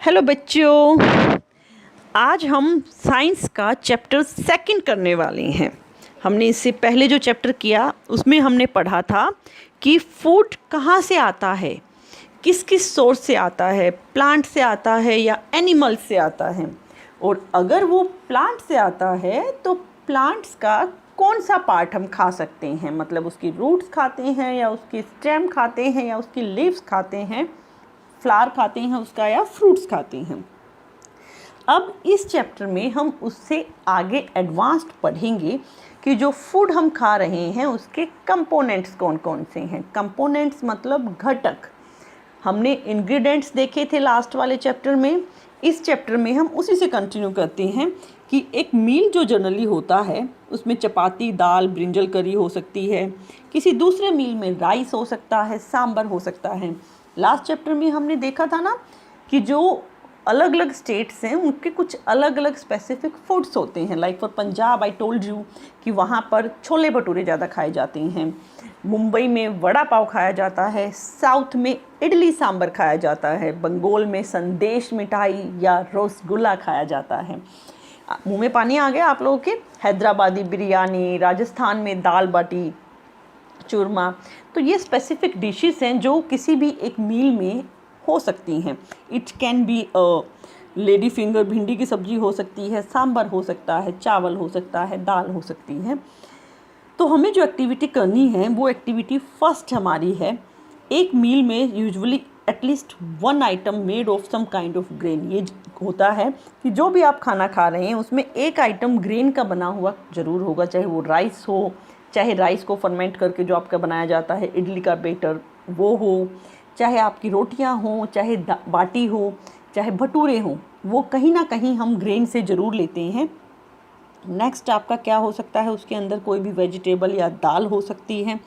Hello बच्चों, आज हम साइंस का चैप्टर सेकंड करने वाले हैं। हमने इससे पहले जो चैप्टर किया उसमें हमने पढ़ा था कि फूड कहाँ से आता है, किस किस सोर्स से आता है, प्लांट से आता है या एनिमल से आता है। और अगर वो प्लांट से आता है तो प्लांट्स का कौन सा पार्ट हम खा सकते हैं, मतलब उसकी रूट्स खाते हैं या उसकी स्टेम खाते हैं या उसकी लीव्स खाते हैं, फ्लावर खाते हैं उसका या फ्रूट्स खाते हैं। अब इस चैप्टर में हम उससे आगे एडवांस्ड पढ़ेंगे कि जो फूड हम खा रहे हैं उसके कंपोनेंट्स कौन कौन से हैं। कंपोनेंट्स मतलब घटक। हमने इंग्रेडिएंट्स देखे थे लास्ट वाले चैप्टर में। इस चैप्टर में हम उसी से कंटिन्यू करते हैं कि एक मील जो जनरली होता है उसमें चपाती, दाल, ब्रिंजल करी हो सकती है, किसी दूसरे मील में राइस हो सकता है, सांभर हो सकता है। लास्ट चैप्टर में हमने देखा था ना कि जो अलग अलग स्टेट्स हैं उनके कुछ अलग अलग स्पेसिफिक फूड्स होते हैं। Like for Punjab I told you कि वहाँ पर छोले भटूरे ज़्यादा खाए जाते हैं, मुंबई में वड़ा पाव खाया जाता है, साउथ में इडली सांभर खाया जाता है, बंगाल में संदेश मिठाई या रसगुल्ला खाया जाता है। मुँह में पानी आ गया आप लोगों के। हैदराबादी बिरयानी, राजस्थान में दाल बाटी चूरमा। तो ये स्पेसिफिक डिशेस हैं जो किसी भी एक मील में हो सकती हैं। It can be lady finger, भिंडी की सब्जी हो सकती है, सांभर हो सकता है, चावल हो सकता है, दाल हो सकती है। तो हमें जो एक्टिविटी करनी है वो एक्टिविटी फर्स्ट हमारी है, एक मील में usually at least one item made of some kind of grain. ये होता है कि जो भी आप खाना खा रहे हैं उसमें एक आइटम ग्रेन का बना हुआ ज़रूर होगा, चाहे वो राइस हो, चाहे राइस को फर्मेंट करके जो आपका बनाया जाता है इडली का बेटर वो हो, चाहे आपकी रोटियां हो, चाहे बाटी हो, चाहे भटूरे हों, वो कहीं ना कहीं हम ग्रेन से ज़रूर लेते हैं। नेक्स्ट आपका क्या हो सकता है, उसके अंदर कोई भी वेजिटेबल या दाल हो सकती है।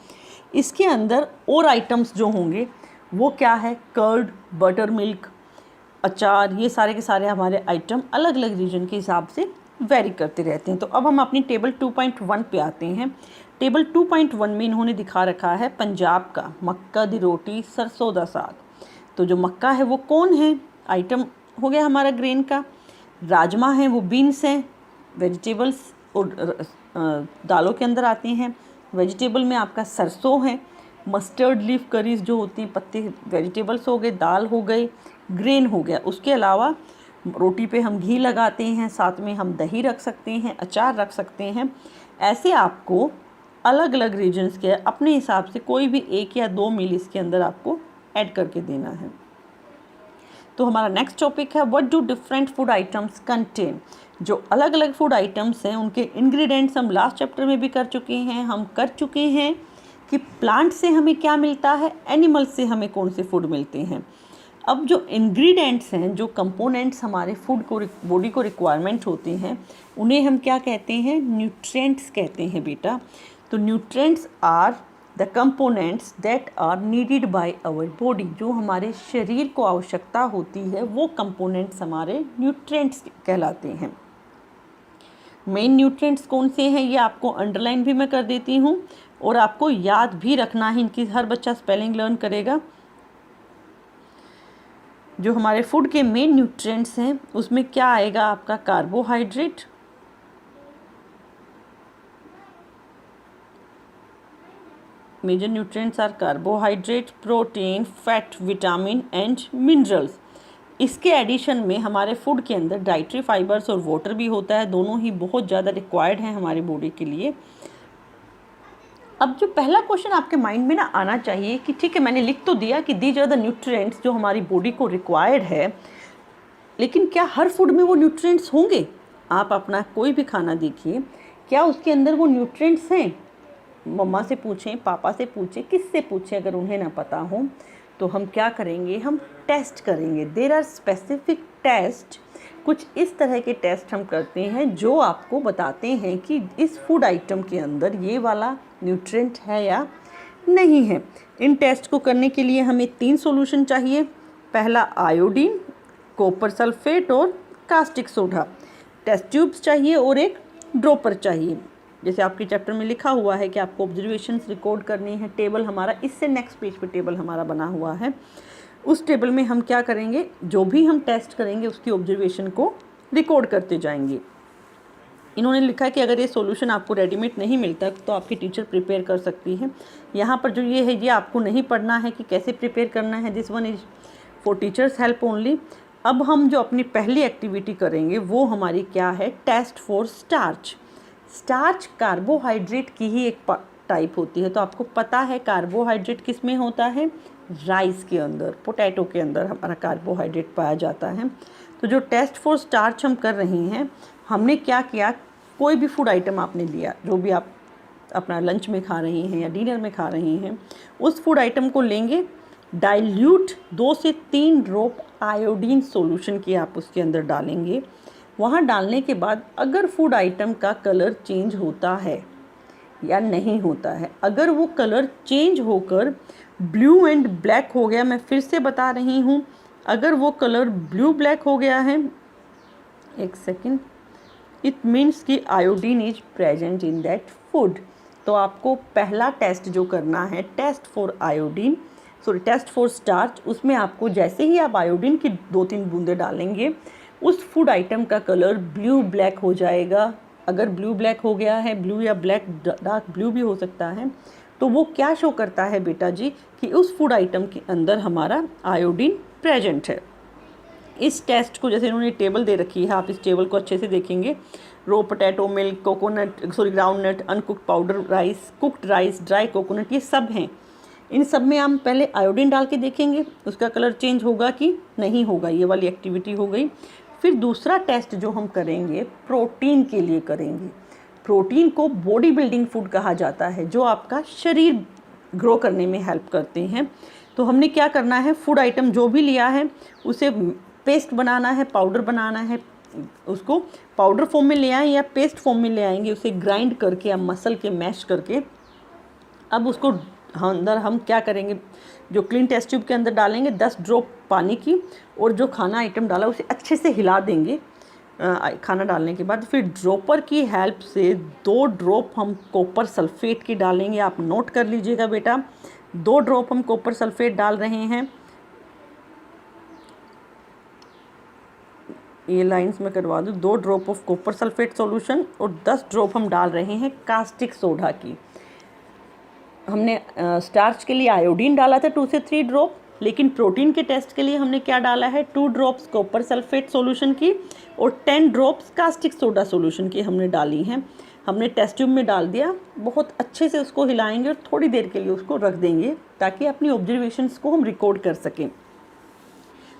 इसके अंदर और आइटम्स जो होंगे वो क्या है, कर्ड, बटर मिल्क, अचार, ये सारे के सारे हमारे आइटम अलग अलग रीजन के हिसाब से वेरी करते रहते हैं। तो अब हम अपनी टेबल 2.1 पे आते हैं। टेबल 2.1 में इन्होंने दिखा रखा है पंजाब का मक्का दी रोटी सरसों दा साग। तो जो मक्का है वो कौन है, आइटम हो गया हमारा ग्रेन का। राजमा है वो बीन्स हैं, वेजिटेबल्स और दालों के अंदर आते हैं। वेजिटेबल में आपका सरसों है, मस्टर्ड लीफ करीज जो होती हैं पत्ते, वेजिटेबल्स हो गए, दाल हो गई, ग्रेन हो गया। उसके अलावा रोटी पे हम घी लगाते हैं, साथ में हम दही रख सकते हैं, अचार रख सकते हैं। ऐसे आपको अलग अलग रीजन्स के अपने हिसाब से कोई भी एक या दो मील इसके अंदर आपको ऐड करके देना है। तो हमारा नेक्स्ट टॉपिक है what do different food items contain. जो अलग अलग फूड आइटम्स हैं उनके इंग्रेडिएंट्स हम लास्ट चैप्टर में भी कर चुके हैं। हम कर चुके हैं कि प्लांट से हमें क्या मिलता है, एनिमल से हमें कौन से फूड मिलते हैं। अब जो इंग्रेडिएंट्स हैं, जो कंपोनेंट्स हमारे फूड को बॉडी को रिक्वायरमेंट होते हैं, उन्हें हम क्या कहते हैं, न्यूट्रिएंट्स कहते हैं बेटा। तो nutrients are the components that are needed by our body. जो हमारे शरीर को आवश्यकता होती है वो कंपोनेंट्स हमारे न्यूट्रिएंट्स कहलाते हैं। मेन न्यूट्रिएंट्स कौन से हैं ये आपको अंडरलाइन भी मैं कर देती हूँ और आपको याद भी रखना है, इनकी हर बच्चा स्पेलिंग लर्न करेगा। जो हमारे फूड के मेन न्यूट्रिएंट्स हैं उसमें क्या आएगा, आपका carbohydrate, major nutrients are carbohydrate, protein, fat, vitamin and minerals. इसके एडिशन में हमारे फूड के अंदर डाइटरी फाइबर्स और वाटर भी होता है, दोनों ही बहुत ज़्यादा रिक्वायर्ड हैं हमारी बॉडी के लिए। अब जो पहला क्वेश्चन आपके माइंड में ना आना चाहिए कि ठीक है मैंने लिख तो दिया कि दीज आर द न्यूट्रिएंट्स जो हमारी बॉडी को रिक्वायर्ड है, लेकिन क्या हर फूड में वो न्यूट्रिएंट्स होंगे। आप अपना कोई भी खाना देखिए, क्या उसके अंदर वो न्यूट्रिएंट्स हैं। मम्मा से पूछें, पापा से पूछें, किससे पूछें, अगर उन्हें ना पता हो तो हम क्या करेंगे, हम टेस्ट करेंगे। देयर आर स्पेसिफिक टेस्ट, कुछ इस तरह के टेस्ट हम करते हैं जो आपको बताते हैं कि इस फूड आइटम के अंदर ये वाला न्यूट्रिएंट है या नहीं है। इन टेस्ट को करने के लिए हमें 3 सॉल्यूशन चाहिए। पहला आयोडीन, कॉपर सल्फेट और कास्टिक सोडा। टेस्ट ट्यूब्स चाहिए और एक ड्रॉपर चाहिए। जैसे आपके चैप्टर में लिखा हुआ है कि आपको ऑब्जर्वेशंस रिकॉर्ड करनी है। टेबल हमारा इससे नेक्स्ट पेज पे टेबल हमारा बना हुआ है। उस टेबल में हम क्या करेंगे, जो भी हम टेस्ट करेंगे उसकी ऑब्जर्वेशन को रिकॉर्ड करते जाएंगे। इन्होंने लिखा है कि अगर ये सॉल्यूशन आपको रेडीमेड नहीं मिलता तो आपकी टीचर प्रिपेयर कर सकती है। यहाँ पर जो ये है ये आपको नहीं पढ़ना है कि कैसे प्रिपेयर करना है, this one is for teachers help only. अब हम जो अपनी पहली एक्टिविटी करेंगे वो हमारी क्या है, test for starch. Starch carbohydrate की ही एक टाइप होती है, तो आपको पता है कार्बोहाइड्रेट किस में होता है, राइस के अंदर, पोटैटो के अंदर हमारा कार्बोहाइड्रेट पाया जाता है। तो जो टेस्ट फॉर स्टार्च हम कर रहे हैं, हमने क्या किया, कोई भी फूड आइटम आपने लिया, जो भी आप अपना लंच में खा रही हैं या डिनर में खा रही हैं, उस फूड आइटम को लेंगे, डाइल्यूट 2 से 3 ड्रॉप आयोडीन सॉल्यूशन की आप उसके अंदर डालेंगे। वहाँ डालने के बाद अगर फूड आइटम का कलर चेंज होता है या नहीं होता है, अगर वो कलर चेंज होकर ब्लू एंड ब्लैक हो गया, मैं फिर से बता रही हूँ, अगर वो कलर ब्लू ब्लैक हो गया है, एक सेकेंड, इट मीन्स कि iodine is present in that food. तो आपको पहला टेस्ट जो करना है, test for iodine, sorry test for starch, उसमें आपको जैसे ही आप आयोडीन की 2-3 बूंदें डालेंगे, उस फूड आइटम का कलर ब्लू ब्लैक हो जाएगा। अगर ब्लू ब्लैक हो गया है, ब्लू या ब्लैक डार्क ब्लू भी हो सकता है, तो वो क्या शो करता है बेटा जी कि उस फूड आइटम के अंदर हमारा आयोडीन प्रेजेंट है। इस टेस्ट को, जैसे इन्होंने टेबल दे रखी है, आप इस टेबल को अच्छे से देखेंगे, raw potato, milk, coconut, sorry ground nut, uncooked powder rice, cooked rice, dry coconut, ये सब हैं। इन सब में हम पहले आयोडीन डाल के देखेंगे उसका कलर चेंज होगा कि नहीं होगा, ये वाली एक्टिविटी हो गई। फिर दूसरा टेस्ट जो हम करेंगे प्रोटीन के लिए करेंगे। प्रोटीन को बॉडी बिल्डिंग फूड कहा जाता है, जो आपका शरीर ग्रो करने में हेल्प करते हैं। तो हमने क्या करना है, फूड आइटम जो भी लिया है उसे पेस्ट बनाना है, पाउडर बनाना है, उसको पाउडर फॉर्म में ले आएँ या पेस्ट फॉर्म में ले आएंगे, उसे ग्राइंड करके या मसल के मैश करके। अब उसको अंदर हम क्या करेंगे, जो क्लीन टेस्ट ट्यूब के अंदर डालेंगे 10 ड्रॉप पानी की, और जो खाना आइटम डाला उसे अच्छे से हिला देंगे खाना डालने के बाद। फिर ड्रॉपर की हेल्प से 2 ड्रॉप हम कॉपर सल्फेट की डालेंगे। आप नोट कर लीजिएगा बेटा, 2 ड्रॉप हम कॉपर सल्फेट डाल रहे हैं, ये लाइंस में करवा दूँ, 2 drop of copper sulphate solution, और 10 ड्रॉप हम डाल रहे हैं कास्टिक सोडा की। हमने स्टार्च के लिए आयोडीन डाला था 2 से 3 ड्रॉप, लेकिन प्रोटीन के टेस्ट के लिए हमने क्या डाला है, 2 ड्रॉप्स कॉपर सल्फेट सॉल्यूशन की और 10 ड्रॉप्स कास्टिक सोडा सॉल्यूशन की हमने डाली हैं। हमने टेस्ट ट्यूब में डाल दिया, बहुत अच्छे से उसको हिलाएंगे और थोड़ी देर के लिए उसको रख देंगे ताकि अपनी ऑब्जर्वेशंस को हम रिकॉर्ड कर सकें।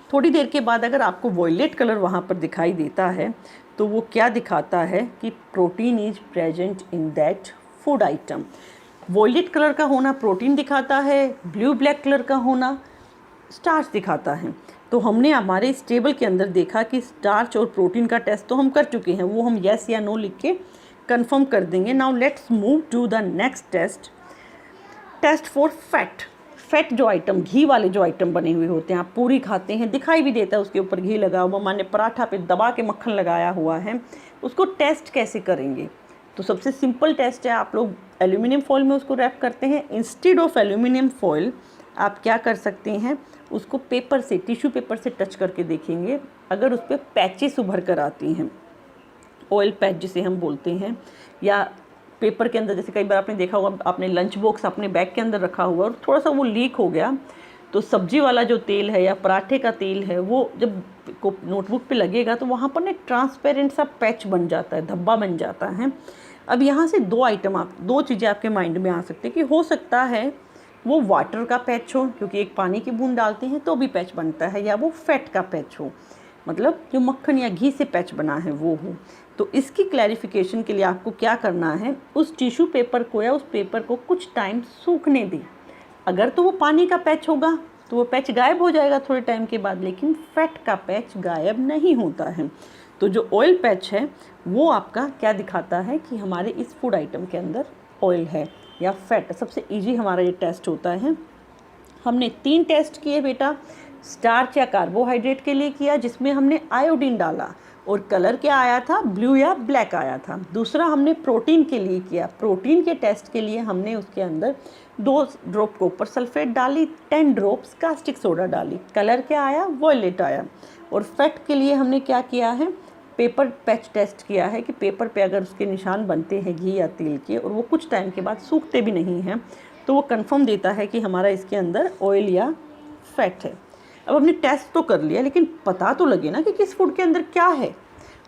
थोड़ी देर के बाद अगर आपको वॉयलेट कलर वहाँ पर दिखाई देता है, तो वो क्या दिखाता है कि protein is present in that food item. Violet colour का होना प्रोटीन दिखाता है, ब्लू ब्लैक कलर का होना स्टार्च दिखाता है। तो हमने हमारे इस टेबल के अंदर देखा कि स्टार्च और प्रोटीन का टेस्ट तो हम कर चुके हैं, वो हम येस या नो लिख के कंफर्म कर देंगे। Now let's move to the next test, test for fat. Fat जो आइटम, घी वाले जो आइटम बने हुए होते हैं, आप पूरी खाते हैं, दिखाई भी देता है उसके ऊपर घी लगा हुआ, माने पराठा पे दबा के मक्खन लगाया हुआ है, उसको टेस्ट कैसे करेंगे। तो सबसे सिंपल टेस्ट है, आप लोग एल्यूमिनियम फॉइल में उसको रैप करते हैं। इंस्टेड ऑफ एल्यूमिनियम फॉइल आप क्या कर सकते हैं, उसको पेपर से, टिश्यू पेपर से टच करके देखेंगे, अगर उस पर पैचेस उभर कर आती हैं, ऑयल पैच जिसे हम बोलते हैं, या पेपर के अंदर, जैसे कई बार आपने देखा होगा, आपने लंच बॉक्स अपने बैग के अंदर रखा हुआ और थोड़ा सा वो लीक हो गया, तो सब्जी वाला जो तेल है या पराठे का तेल है, वो जब नोटबुक पे लगेगा तो वहाँ पर ना ट्रांसपेरेंट सा पैच बन जाता है, धब्बा बन जाता है। अब यहाँ से 2 चीज़ें आपके माइंड में आ सकती है कि हो सकता है वो वाटर का पैच हो, क्योंकि एक पानी की बूंद डालते हैं तो भी पैच बनता है, या वो फैट का पैच हो, मतलब जो मक्खन या घी से पैच बना है वो हो। तो इसकी क्लैरिफिकेशन के लिए आपको क्या करना है, उस टिश्यू पेपर को या उस पेपर को कुछ टाइम सूखने दें। अगर तो वो पानी का पैच होगा तो वो पैच गायब हो जाएगा थोड़े टाइम के बाद, लेकिन फैट का पैच गायब नहीं होता है। तो जो ऑयल पैच है वो आपका क्या दिखाता है कि हमारे इस फूड आइटम के अंदर ऑयल है या फैट। सबसे इजी हमारा ये टेस्ट होता है। हमने 3 टेस्ट किए बेटा, स्टार्च या कार्बोहाइड्रेट के लिए किया जिसमें हमने आयोडीन डाला, और कलर क्या आया था, ब्लू या ब्लैक आया था। दूसरा हमने प्रोटीन के लिए किया, प्रोटीन के टेस्ट के लिए हमने उसके अंदर 2 ड्रॉप कॉपर सल्फेट डाली, 10 ड्रॉप्स कास्टिक सोडा डाली, कलर क्या आया, वॉयलेट आया। और फैट के लिए हमने क्या किया है, पेपर पैच टेस्ट किया है कि पेपर पे अगर उसके निशान बनते हैं घी या तेल के और वो कुछ टाइम के बाद सूखते भी नहीं हैं तो वो कंफर्म देता है कि हमारा इसके अंदर ऑयल या फैट है। अब हमने टेस्ट तो कर लिया, लेकिन पता तो लगे ना कि किस फूड के अंदर क्या है।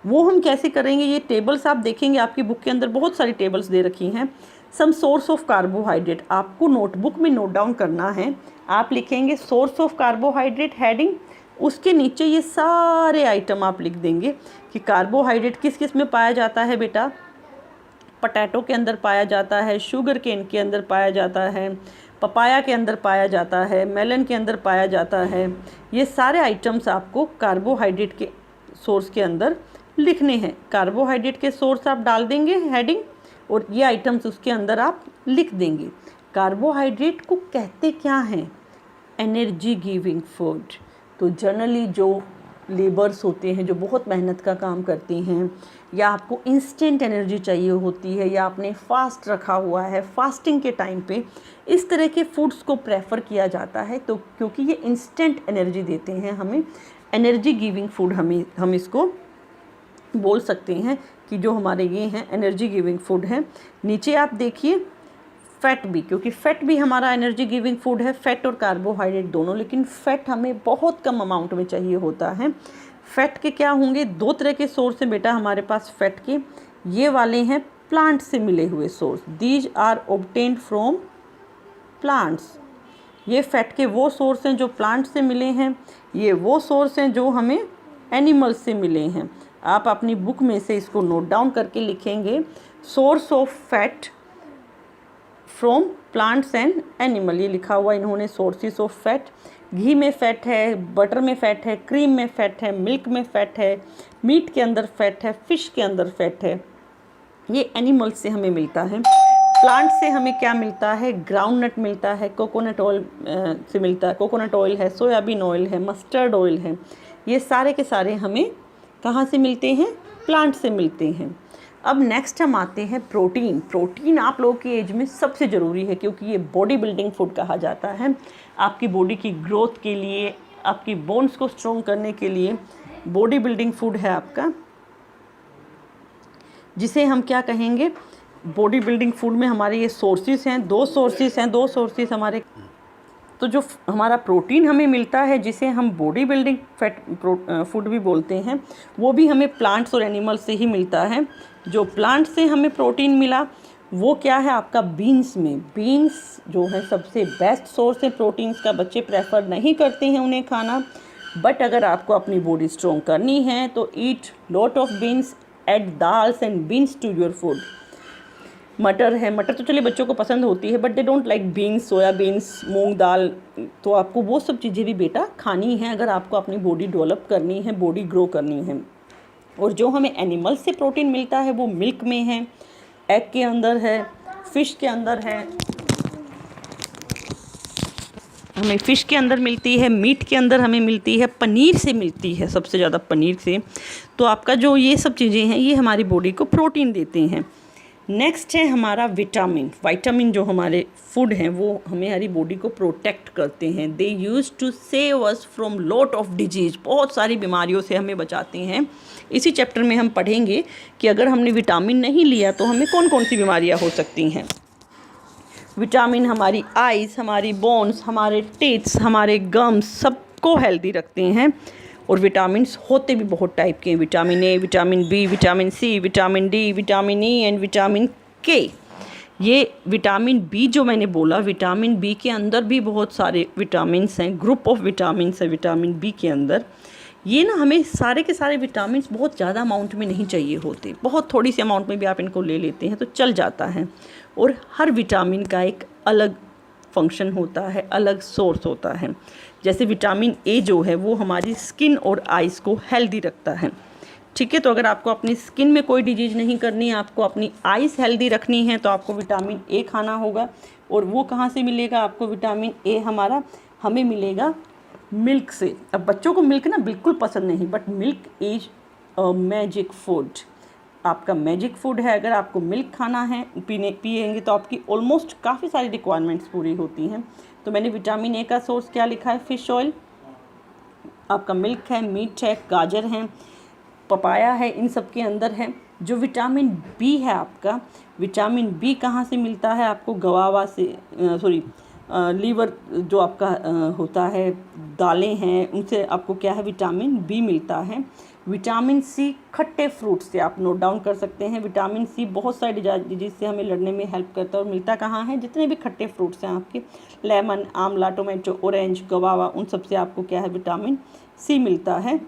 वो हम कैसे करेंगे, ये टेबल्स आप देखेंगे आपकी बुक के अंदर बहुत सारी टेबल्स दे रखी हैं। सम सोर्स ऑफ कार्बोहाइड्रेट आपको नोटबुक में नोट डाउन करना है। आप लिखेंगे सोर्स ऑफ कार्बोहाइड्रेट हेडिंग, उसके नीचे ये सारे आइटम आप लिख देंगे कि कार्बोहाइड्रेट किस किस में पाया जाता है बेटा। पोटैटो के अंदर पाया जाता है, शुगर केन के अंदर पाया जाता है, पपाया के अंदर पाया जाता है, मेलन के अंदर पाया जाता है। ये सारे आइटम्स आपको कार्बोहाइड्रेट के सोर्स के अंदर लिखने हैं। कार्बोहाइड्रेट के सोर्स आप डाल देंगे हेडिंग और ये आइटम्स उसके अंदर आप लिख देंगे। कार्बोहाइड्रेट को कहते क्या हैं, एनर्जी गिविंग फूड। तो जनरली जो लेबर्स होते हैं जो बहुत मेहनत का काम करते हैं, या आपको इंस्टेंट एनर्जी चाहिए होती है, या आपने फास्ट रखा हुआ है, फास्टिंग के टाइम पे इस तरह के फूड्स को प्रेफर किया जाता है। तो क्योंकि ये इंस्टेंट एनर्जी देते हैं हमें, एनर्जी गिविंग फूड हम इसको बोल सकते हैं कि जो हमारे ये हैं एनर्जी गिविंग फूड हैं। नीचे आप देखिए फैट भी, क्योंकि फैट भी हमारा एनर्जी गिविंग फूड है, फैट और कार्बोहाइड्रेट दोनों, लेकिन फैट हमें बहुत कम अमाउंट में चाहिए होता है। फैट के क्या होंगे, 2 तरह के सोर्स हैं बेटा हमारे पास फैट के। ये वाले हैं प्लांट से मिले हुए source, these are obtained from plants. ये फैट के वो सोर्स हैं जो प्लांट से मिले हैं, ये वो सोर्स हैं जो हमें एनिमल्स से मिले हैं। आप अपनी बुक में से इसको नोट डाउन करके लिखेंगे, source of fat from plants and animal. ये लिखा हुआ इन्होंने सोर्सेस ऑफ फैट। घी में फ़ैट है, बटर में फ़ैट है, क्रीम में फ़ैट है, मिल्क में फ़ैट है, मीट के अंदर फ़ैट है, फ़िश के अंदर फ़ैट है। ये एनिमल्स से हमें मिलता है। प्लांट से हमें क्या मिलता है, ग्राउंड नट मिलता है, कोकोनट ऑयल से मिलता है, कोकोनट ऑयल है, सोयाबीन ऑयल है, मस्टर्ड ऑयल है। ये सारे के सारे हमें कहाँ से मिलते हैं, प्लांट से मिलते हैं। अब नेक्स्ट हम आते हैं प्रोटीन। प्रोटीन आप लोगों की एज में सबसे ज़रूरी है, क्योंकि ये बॉडी बिल्डिंग फूड कहा जाता है। आपकी बॉडी की ग्रोथ के लिए, आपकी बोन्स को स्ट्रॉन्ग करने के लिए बॉडी बिल्डिंग फूड है आपका, जिसे हम क्या कहेंगे, बॉडी बिल्डिंग फूड में हमारे ये सोर्सेज हैं, 2 सोर्सेज हमारे। तो जो हमारा प्रोटीन हमें मिलता है, जिसे हम बॉडी बिल्डिंग फूड भी बोलते हैं, वो भी हमें प्लांट्स और एनिमल्स से ही मिलता है। जो प्लांट से हमें प्रोटीन मिला वो क्या है आपका, बीन्स में। बीन्स जो है सबसे बेस्ट सोर्स है प्रोटीन्स का। बच्चे प्रेफर नहीं करते हैं उन्हें खाना, बट अगर आपको अपनी बॉडी स्ट्रॉन्ग करनी है तो eat lot of beans, add dals and beans to your food. मटर है, मटर तो चलिए बच्चों को पसंद होती है, but they don't like beans, soya beans, moong dal. तो आपको वो सब चीज़ें भी बेटा खानी है अगर आपको अपनी बॉडी डेवलप करनी है, बॉडी ग्रो करनी है। और जो हमें एनिमल से प्रोटीन मिलता है वो मिल्क में है, एग के अंदर है, फ़िश के अंदर है, हमें फ़िश के अंदर मिलती है, मीट के अंदर हमें मिलती है, पनीर से मिलती है, सबसे ज़्यादा पनीर से। तो आपका जो ये सब चीज़ें हैं ये हमारी बॉडी को प्रोटीन देते हैं। नेक्स्ट है हमारा विटामिन। विटामिन जो हमारे फूड हैं वो हमारी बॉडी को प्रोटेक्ट करते हैं। They use to save us from lot of disease, बहुत सारी बीमारियों से हमें बचाते हैं। इसी चैप्टर में हम पढ़ेंगे कि अगर हमने विटामिन नहीं लिया तो हमें कौन कौन सी बीमारियां हो सकती हैं। विटामिन हमारी आइज़, हमारी बोन्स, हमारे टीथ्स, हमारे गम्स सबको हेल्दी रखते हैं। और विटामिन्स होते भी बहुत टाइप के हैं, vitamin A, vitamin B, vitamin C, vitamin D, vitamin E and vitamin K. ये विटामिन बी जो मैंने बोला, विटामिन बी के अंदर भी बहुत सारे विटामिन्स हैं, ग्रुप ऑफ विटामिन्स है विटामिन बी के अंदर। ये ना हमें सारे के सारे विटामिन्स बहुत ज़्यादा अमाउंट में नहीं चाहिए होते, बहुत थोड़ी सी अमाउंट में भी आप इनको ले लेते हैं तो चल जाता है। और हर विटामिन का एक अलग फंक्शन होता है, अलग सोर्स होता है। जैसे विटामिन ए जो है वो हमारी स्किन और आइज़ को हेल्दी रखता है, ठीक है। तो अगर आपको अपनी स्किन में कोई डिजीज़ नहीं करनी है, आपको अपनी आइज़ हेल्दी रखनी है, तो आपको विटामिन ए खाना होगा। और वो कहाँ से मिलेगा आपको विटामिन ए, हमें मिलेगा मिल्क से। अब बच्चों को मिल्क ना बिल्कुल पसंद नहीं, but milk is a magic food. आपका मैजिक फूड है। अगर आपको मिल्क खाना है, पिएंगे तो आपकी ऑलमोस्ट काफ़ी सारी रिक्वायरमेंट्स पूरी होती हैं। तो मैंने विटामिन ए का सोर्स क्या लिखा है, फिश ऑयल, आपका मिल्क है, मीट है, गाजर है, पपाया है, इन सब के अंदर है। जो विटामिन बी है आपका, विटामिन बी कहाँ से मिलता है आपको, गवावा से, लीवर जो आपका होता है, दालें हैं, उनसे आपको क्या है, विटामिन बी मिलता है। विटामिन सी खट्टे फ्रूट से आप नोट डाउन कर सकते हैं। विटामिन सी बहुत सारी डिजीज से हमें लड़ने में हेल्प करता है और मिलता कहाँ है, जितने भी खट्टे फ्रूट्स हैं आपके, लेमन, आंवला, टोमेटो, ऑरेंज, गवावा, उन सब से आपको क्या है, विटामिन सी मिलता है।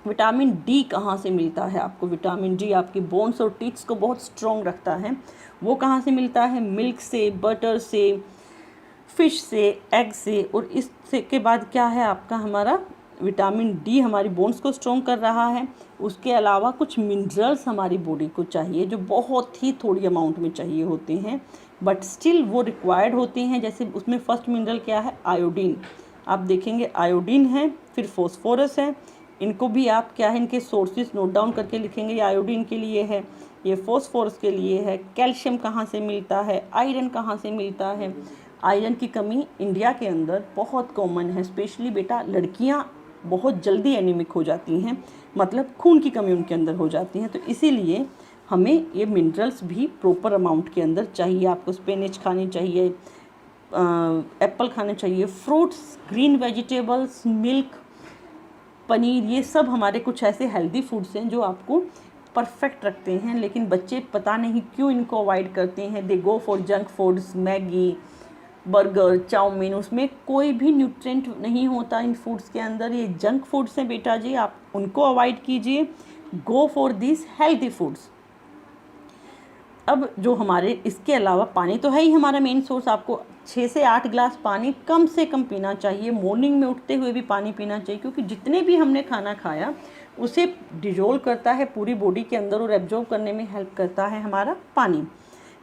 विटामिन डी कहाँ से मिलता है आपको, विटामिन डी आपकी बोन्स और टीथ्स को बहुत स्ट्रॉन्ग रखता है। वो कहाँ से मिलता है, मिल्क से, बटर से, फिश से, एग से। और इससे के बाद क्या है आपका, हमारा विटामिन डी हमारी बोन्स को स्ट्रॉन्ग कर रहा है। उसके अलावा कुछ मिनरल्स हमारी बॉडी को चाहिए जो बहुत ही थोड़ी अमाउंट में चाहिए होते हैं, बट स्टिल वो रिक्वायर्ड होते हैं। जैसे उसमें फर्स्ट मिनरल क्या है, आयोडीन। आप देखेंगे आयोडीन है, फिर फॉस्फोरस है। इनको भी आप क्या है, इनके सोर्सेज नोट डाउन करके लिखेंगे। ये आयोडीन के लिए है, ये फॉस्फोरस के लिए है। कैल्शियम कहाँ से मिलता है, आयरन कहाँ से मिलता है। आयरन की कमी इंडिया के अंदर बहुत कॉमन है, स्पेशली बेटा लड़कियाँ बहुत जल्दी एनीमिक हो जाती हैं, मतलब खून की कमी उनके अंदर हो जाती है। तो इसीलिए हमें ये मिनरल्स भी प्रॉपर अमाउंट के अंदर चाहिए। आपको स्पिनच खानी चाहिए, एप्पल खाने चाहिए, fruits, green vegetables, milk, paneer, ये सब हमारे कुछ ऐसे हेल्दी फूड्स हैं जो आपको परफेक्ट रखते हैं। लेकिन बच्चे पता नहीं क्यों इनको अवॉइड करते हैं। They go for junk foods, Maggi, burger, chow mein, उसमें कोई भी न्यूट्रिएंट नहीं होता इन फूड्स के अंदर। ये जंक फूड्स हैं बेटा जी, आप उनको अवॉइड कीजिए। Go for this healthy foods. अब जो हमारे इसके अलावा पानी तो है ही हमारा मेन सोर्स। आपको 6 से 8 गिलास पानी कम से कम पीना चाहिए। मॉर्निंग में उठते हुए भी पानी पीना चाहिए, क्योंकि जितने भी हमने खाना खाया उसे डिजोल्व करता है पूरी बॉडी के अंदर और एब्जॉर्ब करने में हेल्प करता है हमारा पानी।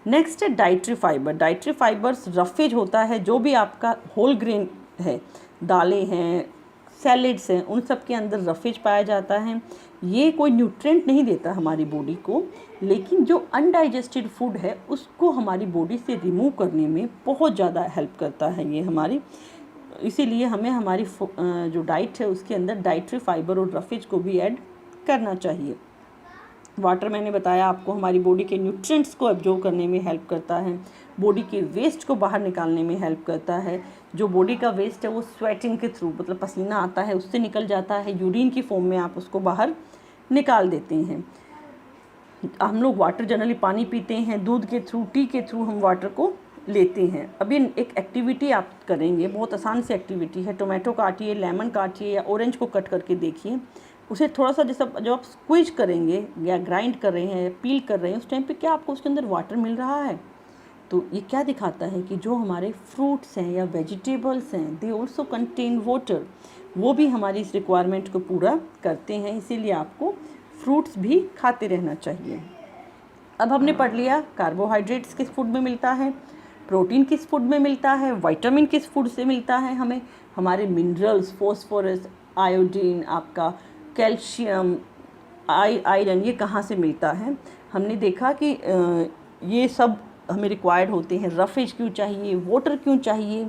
नेक्स्ट है dietary fibre. Dietary fibres roughage होता है, जो भी आपका होल ग्रेन है, दालें हैं, सैलेड्स हैं, उन सब के अंदर रफेज पाया जाता है। ये कोई न्यूट्रिएंट नहीं देता हमारी बॉडी को, लेकिन जो अनडाइजेस्टेड फूड है उसको हमारी बॉडी से रिमूव करने में बहुत ज़्यादा हेल्प करता है ये हमारी। इसीलिए हमें हमारी जो डाइट है उसके अंदर डाइट्री फाइबर और रफेज को भी ऐड करना चाहिए। वाटर मैंने बताया आपको हमारी बॉडी के न्यूट्रिएंट्स को एब्जॉर्ब करने में हेल्प करता है, बॉडी के वेस्ट को बाहर निकालने में हेल्प करता है। जो बॉडी का वेस्ट है वो स्वेटिंग के थ्रू, मतलब पसीना आता है उससे निकल जाता है, यूरिन की फॉर्म में आप उसको बाहर निकाल देते हैं। हम लोग वाटर जनरली पानी पीते हैं, दूध के थ्रू, टी के थ्रू हम वाटर को लेते हैं। अभी एक एक्टिविटी आप करेंगे, बहुत आसान सी एक्टिविटी है। टोमेटो काटिए, लेमन काटिए या ऑरेंज को कट करके देखिए, उसे थोड़ा सा जैसा जब आप स्क्वीज करेंगे या ग्राइंड कर रहे हैं, पील कर रहे हैं, उस टाइम पे क्या आपको उसके अंदर वाटर मिल रहा है। तो ये क्या दिखाता है कि जो हमारे फ्रूट्स हैं या वेजिटेबल्स हैं, दे ऑल्सो कंटेन वाटर, वो भी हमारी इस रिक्वायरमेंट को पूरा करते हैं। इसीलिए आपको फ्रूट्स भी खाते रहना चाहिए। अब हमने पढ़ लिया कार्बोहाइड्रेट्स किस फूड में मिलता है, प्रोटीन किस फूड में मिलता है, विटामिन किस फूड से मिलता है हमें, हमारे मिनरल्स, फॉस्फोरस, आयोडीन, आपका कैल्शियम, आयरन, ये कहाँ से मिलता है। हमने देखा कि ये सब हमें रिक्वायर्ड होते हैं। रफेज क्यों चाहिए, वाटर क्यों चाहिए,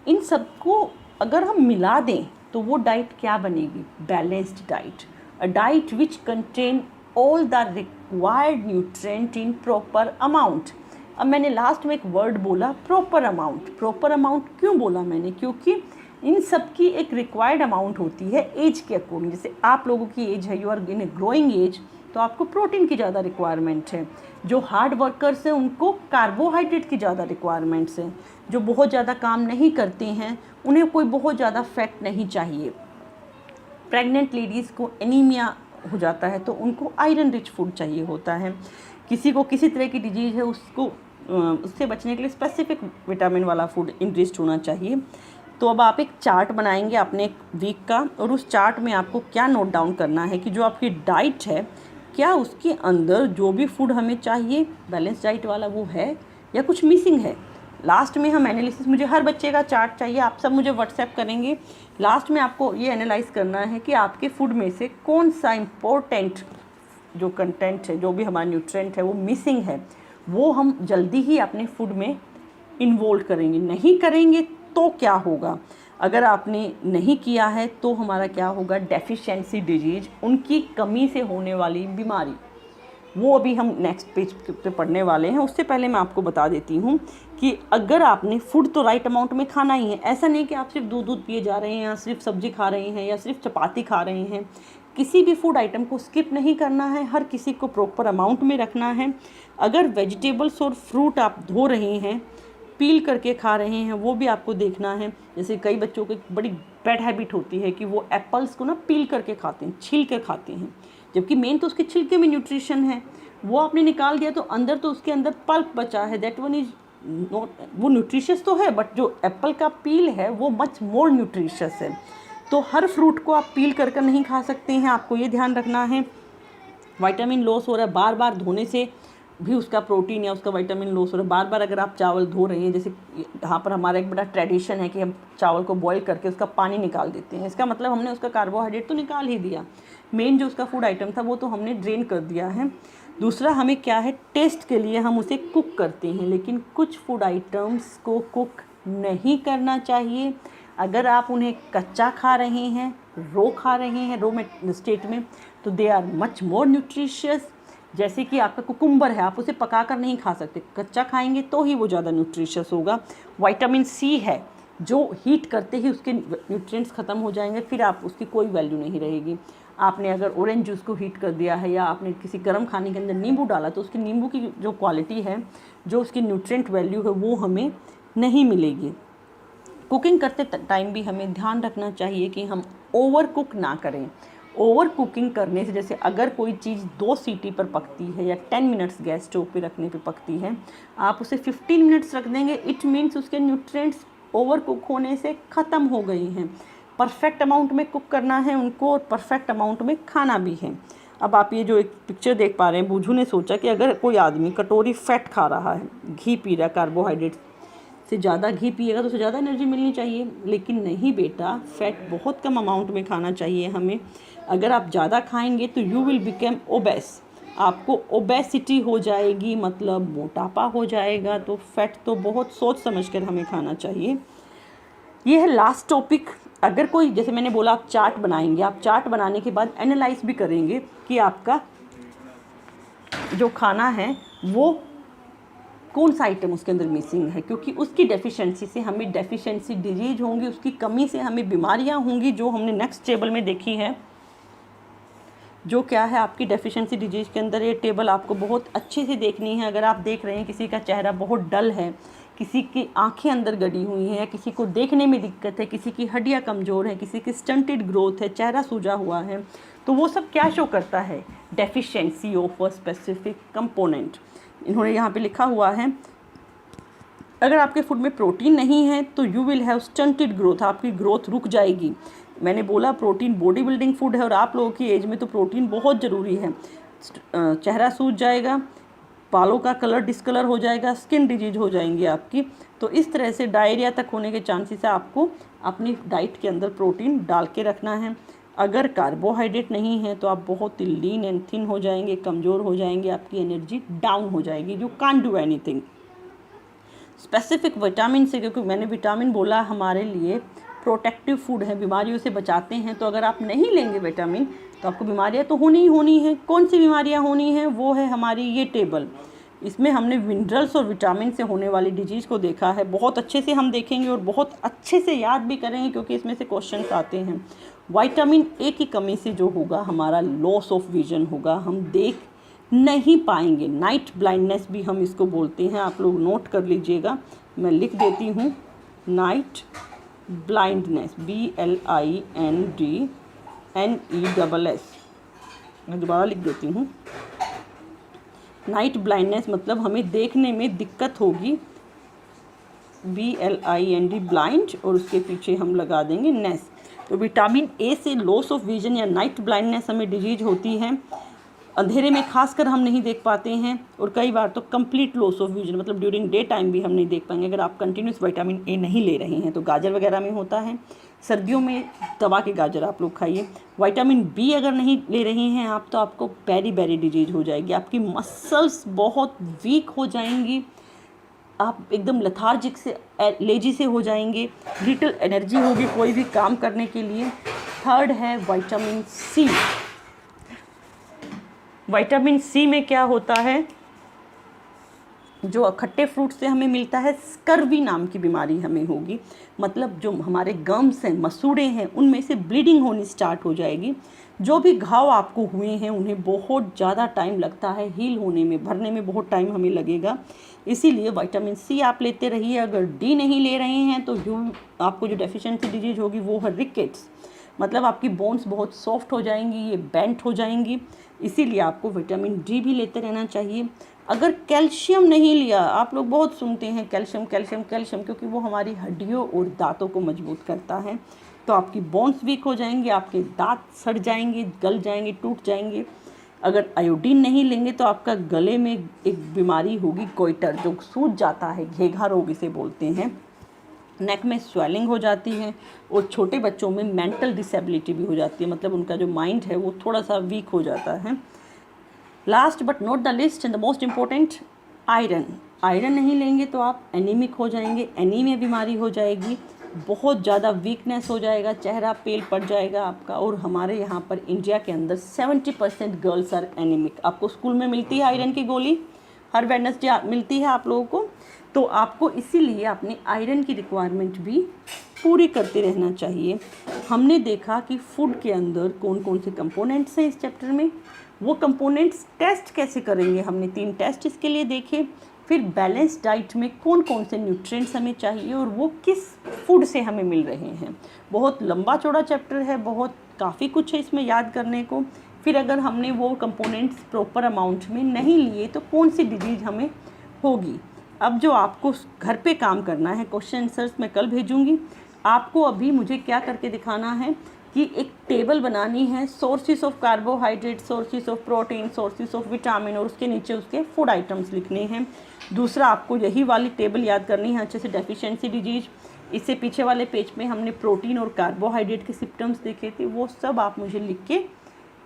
इन सब को अगर हम मिला दें तो वो डाइट क्या बनेगी, balanced diet, a diet which contain all the required nutrient in proper amount. अब मैंने लास्ट में एक वर्ड बोला, प्रॉपर अमाउंट। प्रॉपर अमाउंट क्यों बोला मैंने, क्योंकि इन सब की एक रिक्वायर्ड अमाउंट होती है एज के अकॉर्डिंग। जैसे आप लोगों की एज है, you are in a growing age, तो आपको प्रोटीन की ज़्यादा रिक्वायरमेंट है। जो हार्ड वर्कर्स हैं उनको कार्बोहाइड्रेट की ज़्यादा रिक्वायरमेंट्स हैं। जो बहुत ज़्यादा काम नहीं करते हैं उन्हें कोई बहुत ज़्यादा फैट नहीं चाहिए। प्रेग्नेंट लेडीज़ को एनीमिया हो जाता है तो उनको आयरन रिच फूड चाहिए होता है। किसी को किसी तरह की डिजीज़ है उसको उससे बचने के लिए स्पेसिफिक विटामिन वाला फूड इंटरेस्ट होना चाहिए। तो अब आप एक चार्ट बनाएंगे अपने वीक का, और उस चार्ट में आपको क्या नोट डाउन करना है कि जो आपकी डाइट है, क्या उसके अंदर जो भी फूड हमें चाहिए बैलेंस डाइट वाला वो है या कुछ मिसिंग है। लास्ट में हम एनालिसिस, मुझे हर बच्चे का चार्ट चाहिए, आप सब मुझे व्हाट्सएप करेंगे। लास्ट में आपको ये एनालाइज करना है कि आपके फूड में से कौन सा इम्पोर्टेंट जो कंटेंट है, जो भी हमारा न्यूट्रिएंट है वो मिसिंग है, वो हम जल्दी ही अपने फूड में इन्वॉल्व करेंगे। नहीं करेंगे तो क्या होगा, अगर आपने नहीं किया है तो हमारा क्या होगा, डेफिशिएंसी डिजीज, उनकी कमी से होने वाली बीमारी, वो अभी हम नेक्स्ट पेज पे पढ़ने वाले हैं। उससे पहले मैं आपको बता देती हूँ कि अगर आपने फूड तो राइट अमाउंट में खाना ही है, ऐसा नहीं कि आप सिर्फ दूध पिए जा रहे हैं या सिर्फ सब्जी खा रहे हैं या सिर्फ चपाती खा रहे हैं। किसी भी फूड आइटम को स्किप नहीं करना है, हर किसी को प्रॉपर अमाउंट में रखना है। अगर वेजिटेबल्स और फ्रूट आप धो रहे हैं, पील करके खा रहे हैं, वो भी आपको देखना है। जैसे कई बच्चों की बड़ी बैड हैबिट होती है कि वो एप्पल्स को ना पील करके खाते हैं, छील कर खाते हैं, जबकि मेन तो उसके छिलके में न्यूट्रिशन है। वो आपने निकाल दिया तो अंदर तो उसके अंदर पल्प बचा है, दैट वन इज नॉट, वो न्यूट्रिशियस तो है बट जो एप्पल का पील है वो मच मोर न्यूट्रिशियस है। तो हर फ्रूट को आप पील कर नहीं खा सकते हैं, आपको ये ध्यान रखना है। विटामिन लॉस हो रहा है, बार बार धोने से भी उसका प्रोटीन या उसका विटामिन लॉस हो रहा है। बार बार अगर आप चावल धो रहे हैं, जैसे यहाँ पर हमारा एक बड़ा ट्रेडिशन है कि हम चावल को बॉईल करके उसका पानी निकाल देते हैं, इसका मतलब हमने उसका कार्बोहाइड्रेट तो निकाल ही दिया, मेन जो उसका फूड आइटम था वो तो हमने ड्रेन कर दिया है। दूसरा, हमें क्या है, टेस्ट के लिए हम उसे कुक करते हैं, लेकिन कुछ फूड आइटम्स को कुक नहीं करना चाहिए। अगर आप उन्हें कच्चा खा रहे हैं, रो खा रहे हैं, रो में स्टेट में, तो they are much more nutritious. जैसे कि आपका कुकुम्बर है, आप उसे पका कर नहीं खा सकते, कच्चा खाएंगे तो ही वो ज़्यादा न्यूट्रिशियस होगा। विटामिन सी है जो हीट करते ही उसके न्यूट्रिएंट्स ख़त्म हो जाएंगे, फिर आप उसकी कोई वैल्यू नहीं रहेगी। आपने अगर ऑरेंज जूस को हीट कर दिया है या आपने किसी गर्म खाने के अंदर नींबू डाला, तो उसकी नींबू की जो क्वालिटी है, जो उसकी न्यूट्रिएंट वैल्यू है, वो हमें नहीं मिलेगी। कुकिंग करते टाइम भी हमें ध्यान रखना चाहिए कि हम ओवर कुक ना करें। ओवर कुकिंग करने से, जैसे अगर कोई चीज़ 2 सीटी पर पकती है या 10 मिनट्स गैस स्टोव पे रखने पे पकती है, आप उसे 15 मिनट्स रख देंगे, इट मीन्स उसके न्यूट्रिएंट्स ओवर कुक होने से ख़त्म हो गई हैं। परफेक्ट अमाउंट में कुक करना है उनको और परफेक्ट अमाउंट में खाना भी है। अब आप ये जो एक पिक्चर देख पा रहे हैं, बूझू ने सोचा कि अगर कोई आदमी कटोरी फैट खा रहा है, घी पी रहा है, कार्बोहाइड्रेट से ज़्यादा घी पिएगा तो उसे ज़्यादा एनर्जी मिलनी चाहिए, लेकिन नहीं बेटा, फैट बहुत कम अमाउंट में खाना चाहिए हमें। अगर आप ज़्यादा खाएंगे तो यू विल बिकम ओबेस, आपको ओबेसिटी हो जाएगी, मतलब मोटापा हो जाएगा। तो फैट तो बहुत सोच समझ कर हमें खाना चाहिए। ये है लास्ट टॉपिक। अगर कोई, जैसे मैंने बोला, आप चार्ट बनाएंगे, आप चार्ट बनाने के बाद एनालाइज भी करेंगे कि आपका जो खाना है वो कौन सा आइटम उसके अंदर मिसिंग है, क्योंकि उसकी डेफिशिएंसी से हमें डेफिशिएंसी डिजीज होंगी, उसकी कमी से हमें बीमारियां होंगी, जो हमने नेक्स्ट टेबल में देखी है। जो क्या है आपकी डेफिशिएंसी डिजीज के अंदर, ये टेबल आपको बहुत अच्छे से देखनी है। अगर आप देख रहे हैं किसी का चेहरा बहुत डल है, किसी की आंखें अंदर गड़ी हुई हैं, या किसी को देखने में दिक्कत है, किसी की हड्डियां कमज़ोर है, किसी की स्टंटेड ग्रोथ है, चेहरा सूजा हुआ है, तो वो सब क्या शो करता है, deficiency of a specific component. इन्होंने यहाँ पे लिखा हुआ है, अगर आपके फूड में प्रोटीन नहीं है तो you will have stunted growth, आपकी ग्रोथ रुक जाएगी। मैंने बोला प्रोटीन बॉडी बिल्डिंग फूड है और आप लोगों की एज में तो प्रोटीन बहुत ज़रूरी है। चेहरा सूज जाएगा, बालों का कलर डिस्कलर हो जाएगा, स्किन डिजीज हो जाएंगी आपकी। तो इस तरह से डायरिया तक होने के चांसेस है। आपको अपनी डाइट के अंदर प्रोटीन डाल के रखना है। अगर कार्बोहाइड्रेट नहीं है तो आप बहुत ही लीन एंड थिन हो जाएंगे, कमज़ोर हो जाएंगे, आपकी एनर्जी डाउन हो जाएगी, you can't do anything. Specific vitamin से, क्योंकि मैंने विटामिन बोला हमारे लिए प्रोटेक्टिव फूड है, बीमारियों से बचाते हैं। तो अगर आप नहीं लेंगे विटामिन तो आपको बीमारियां तो होनी ही होनी है। कौन सी बीमारियां होनी हैं, वो है हमारी ये टेबल। इसमें हमने मिनरल्स और विटामिन से होने वाली डिजीज़ को देखा है। बहुत अच्छे से हम देखेंगे और बहुत अच्छे से याद भी करेंगे, क्योंकि इसमें से क्वेश्चंस आते हैं। विटामिन ए की कमी से जो होगा हमारा लॉस ऑफ विजन होगा, हम देख नहीं पाएंगे। नाइट ब्लाइंडनेस भी हम इसको बोलते हैं, आप लोग नोट कर लीजिएगा, मैं लिख देती हूँ। नाइट ब्लाइंडनेस, BLINDNESS, मैं दोबारा लिख देती हूँ। नाइट ब्लाइंडनेस मतलब हमें देखने में दिक्कत होगी, BLIND ब्लाइंड, और उसके पीछे हम लगा देंगे नेस। तो विटामिन ए से लॉस ऑफ विजन या नाइट ब्लाइंडनेस हमें डिजीज होती है। अंधेरे में खासकर हम नहीं देख पाते हैं, और कई बार तो कंप्लीट लॉस ऑफ विजन, मतलब ड्यूरिंग डे टाइम भी हम नहीं देख पाएंगे अगर आप कंटिन्यूस विटामिन ए नहीं ले रहे हैं। तो गाजर वगैरह में होता है, सर्दियों में दबा के गाजर आप लोग खाइए। विटामिन बी अगर नहीं ले रहे हैं आप, तो आपको बेरी बेरी डिजीज हो जाएगी, आपकी मसल्स बहुत वीक हो जाएंगी, आप एकदम लथार्जिक से लेजी से हो जाएंगे, लिटिल एनर्जी होगी कोई भी काम करने के लिए। थर्ड है विटामिन सी। विटामिन सी में क्या होता है, जो खट्टे फ्रूट से हमें मिलता है, स्कर्वी नाम की बीमारी हमें होगी, मतलब जो हमारे गम्स हैं, मसूड़े हैं, उनमें से ब्लीडिंग होनी स्टार्ट हो जाएगी। जो भी घाव आपको हुए हैं उन्हें बहुत ज़्यादा टाइम लगता है हील होने में, भरने में बहुत टाइम हमें लगेगा। इसीलिए विटामिन सी आप लेते रहिए। अगर डी नहीं ले रहे हैं तो आपको जो डेफिशिएंसी डिजीज होगी वो है रिकेट्स, मतलब आपकी बोन्स बहुत सॉफ्ट हो जाएंगी, ये बेंट हो जाएंगी। इसीलिए आपको विटामिन डी भी लेते रहना चाहिए। अगर कैल्शियम नहीं लिया, आप लोग बहुत सुनते हैं कैल्शियम कैल्शियम कैल्शियम, क्योंकि वो हमारी हड्डियों और दांतों को मजबूत करता है, तो आपकी बोन्स वीक हो जाएंगे, आपके दांत सड़ जाएंगे, गल जाएंगे, टूट जाएंगे। अगर आयोडीन नहीं लेंगे तो आपका गले में एक बीमारी होगी गोइटर, जो सूज जाता है, घेघा रोग इसे बोलते हैं। नेक में स्वेलिंग हो जाती है, और छोटे बच्चों में मेंटल डिसेबिलिटी भी हो जाती है, मतलब उनका जो माइंड है वो थोड़ा सा वीक हो जाता है। Last but not the list and the most important, iron. Iron नहीं लेंगे तो आप एनीमिक हो जाएंगे, एनीमिया बीमारी हो जाएगी, बहुत ज़्यादा वीकनेस हो जाएगा, चेहरा पेल पड़ जाएगा आपका। और हमारे यहाँ पर इंडिया के अंदर 70% गर्ल्स आर एनीमिक। आपको स्कूल में मिलती है आयरन की गोली, हर वेडनेसडे मिलती है आप लोगों को, तो आपको इसीलिए अपनी आयरन की रिक्वायरमेंट भी पूरी करते रहना चाहिए। हमने देखा कि फूड के अंदर कौन कौन से कंपोनेंट्स हैं इस चैप्टर में, वो कंपोनेंट्स टेस्ट कैसे करेंगे, हमने 3 टेस्ट इसके लिए देखे। फिर बैलेंस डाइट में कौन कौन से न्यूट्रिएंट्स हमें चाहिए और वो किस फूड से हमें मिल रहे हैं। बहुत लंबा चौड़ा चैप्टर है, बहुत काफ़ी कुछ है इसमें याद करने को। फिर अगर हमने वो कंपोनेंट्स प्रॉपर अमाउंट में नहीं लिए तो कौन सी डिजीज हमें होगी। अब जो आपको घर पे काम करना है, क्वेश्चन आंसर्स मैं कल भेजूँगी आपको। अभी मुझे क्या करके दिखाना है कि एक टेबल बनानी है, sources of carbohydrate, sources of protein, sources of vitamin, और उसके नीचे उसके फूड आइटम्स लिखने हैं। दूसरा, आपको यही वाली टेबल याद करनी है अच्छे से, डेफिशिएंसी डिजीज। इससे पीछे वाले पेज पे हमने प्रोटीन और कार्बोहाइड्रेट के सिम्टम्स देखे थे, वो सब आप मुझे लिख के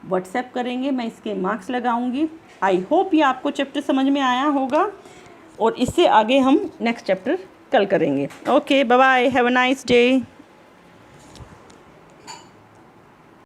व्हाट्सएप करेंगे, मैं इसके मार्क्स लगाऊंगी। आई होप ये आपको चैप्टर समझ में आया होगा, और इससे आगे हम नेक्स्ट चैप्टर कल करेंगे। Okay, bye bye, have a nice day.